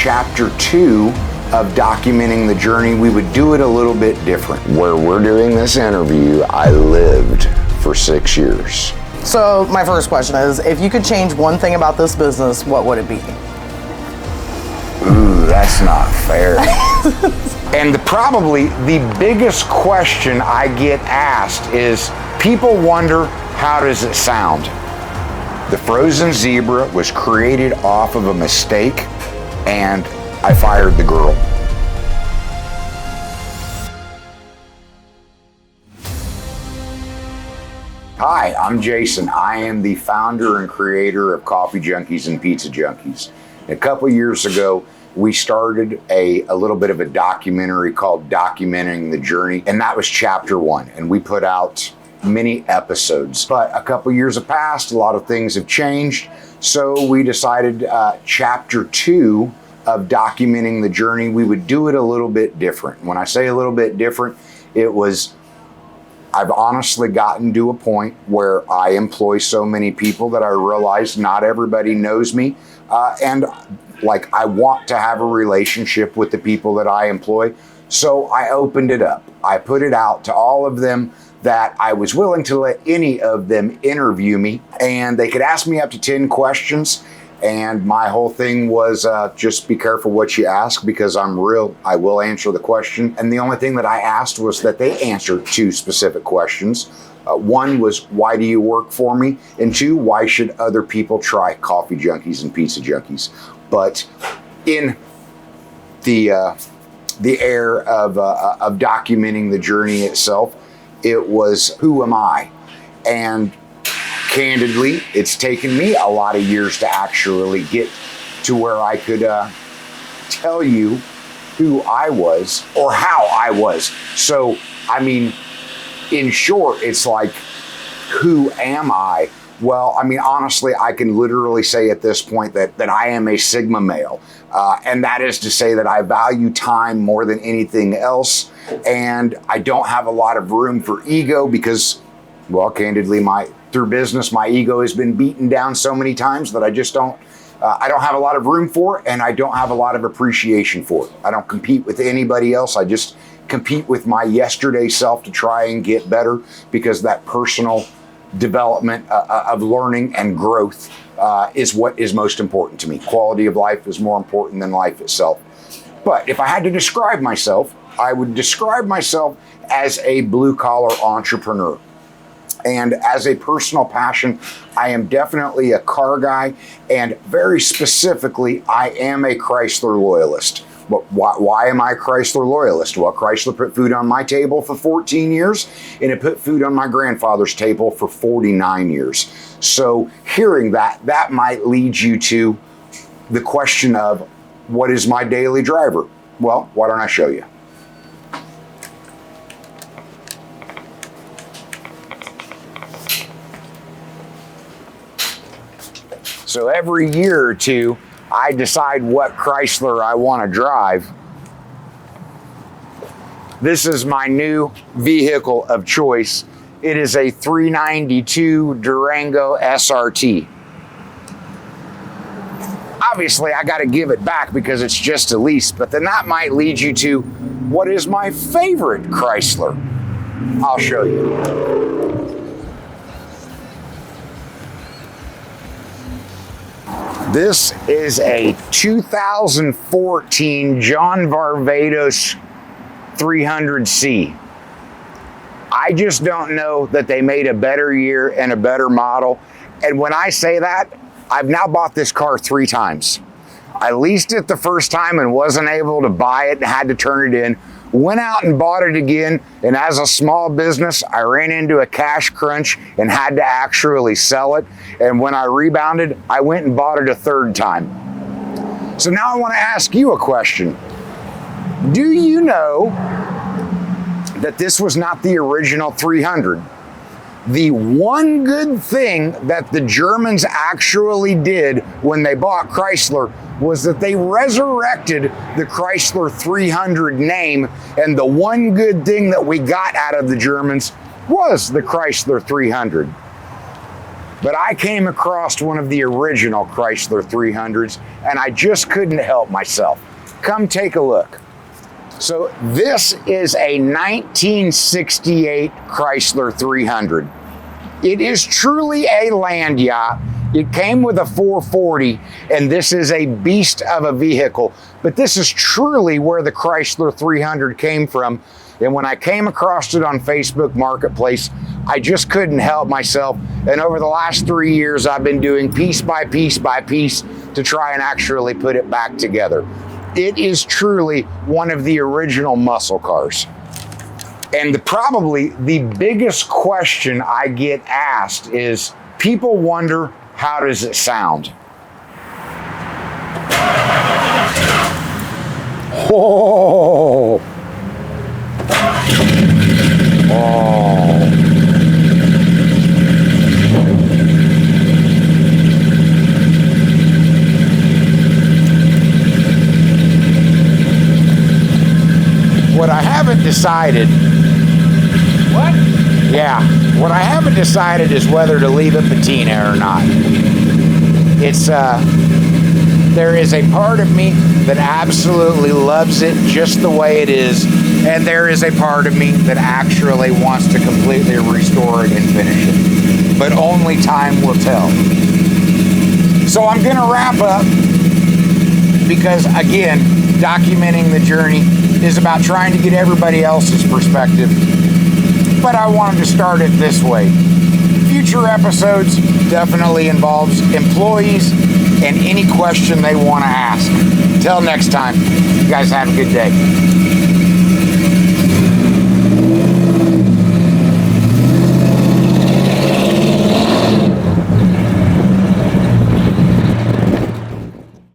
chapter 2 of documenting the journey. We would do it a little bit different. Where we're doing this interview, I lived for 6 years. So my first question is, if you could change one thing about this business, what would it be? Ooh, that's not fair. And probably the biggest question I get asked is, people wonder, how does it sound? The frozen zebra was created off of a mistake, and I fired the girl. Hi, I'm Jason. I am the founder and creator of Coffee Junkies and Pizza Junkies. A couple years ago, we started a little bit of a documentary called Documenting the Journey, and that was chapter 1, and we put out many episodes. But a couple years have passed, a lot of things have changed, so we decided chapter 2 of Documenting the Journey, we would do it a little bit different. When I say a little bit different, it was, I've honestly gotten to a point where I employ so many people that I realize not everybody knows me, and like, I want to have a relationship with the people that I employ. So I opened it up. I put it out to all of them that I was willing to let any of them interview me, and they could ask me up to 10 questions. And my whole thing was just be careful what you ask, because I'm real. I will answer the question. And the only thing that I asked was that they answer 2 specific questions. One was, why do you work for me? And 2, why should other people try Coffee Junkies and Pizza Junkies? But in the air of documenting the journey itself, it was, who am I? And candidly, it's taken me a lot of years to actually get to where I could tell you who I was or how I was. So, I mean, in short, it's like, who am I? Well, I mean, honestly, I can literally say at this point that I am a Sigma male. And that is to say that I value time more than anything else. And I don't have a lot of room for ego because, well, candidly, through business, my ego has been beaten down so many times that I just don't have a lot of room for it, and I don't have a lot of appreciation for it. I don't compete with anybody else. I just compete with my yesterday self to try and get better, because that personal development of learning and growth is what is most important to me. Quality of life is more important than life itself. But if I had to describe myself, I would describe myself as a blue-collar entrepreneur. And as a personal passion, I am definitely a car guy, and very specifically, I am a Chrysler loyalist. But why am I a Chrysler loyalist? Well, Chrysler put food on my table for 14 years, and it put food on my grandfather's table for 49 years. So hearing that might lead you to the question of, what is my daily driver? Well, why don't I show you? So every year or two, I decide what Chrysler I want to drive. This is my new vehicle of choice. It is a 392 Durango SRT. Obviously, I got to give it back because it's just a lease, but then that might lead you to, what is my favorite Chrysler? I'll show you. This is a 2014 John Varvatos 300C. I just don't know that they made a better year and a better model. And when I say that, I've now bought this car 3 times. I leased it the first time and wasn't able to buy it and had to turn it in. Went out and bought it again, and as a small business, I ran into a cash crunch and had to actually sell it. And when I rebounded, I went and bought it a 3rd time. So now I want to ask you a question. Do you know that this was not the original 300? The one good thing that the Germans actually did when they bought Chrysler was that they resurrected the Chrysler 300 name, and the one good thing that we got out of the Germans was the Chrysler 300. But I came across one of the original Chrysler 300s, and I just couldn't help myself. Come take a look. So this is a 1968 Chrysler 300. It is truly a land yacht. It came with a 440, and this is a beast of a vehicle. But this is truly where the Chrysler 300 came from. And when I came across it on Facebook Marketplace, I just couldn't help myself. And over the last 3 years, I've been doing piece by piece by piece to try and actually put it back together. It is truly one of the original muscle cars. And probably the biggest question I get asked is, people wonder, how does it sound? Oh. Oh. What I haven't decided. What? Yeah. What I haven't decided is whether to leave it patina or not. It's there is a part of me that absolutely loves it just the way it is, and there is a part of me that actually wants to completely restore it and finish it. But only time will tell. So I'm going to wrap up because, again, documenting the journey is about trying to get everybody else's perspective. But I wanted to start it this way. Future episodes definitely involves employees and any question they want to ask. Until next time, you guys have a good day.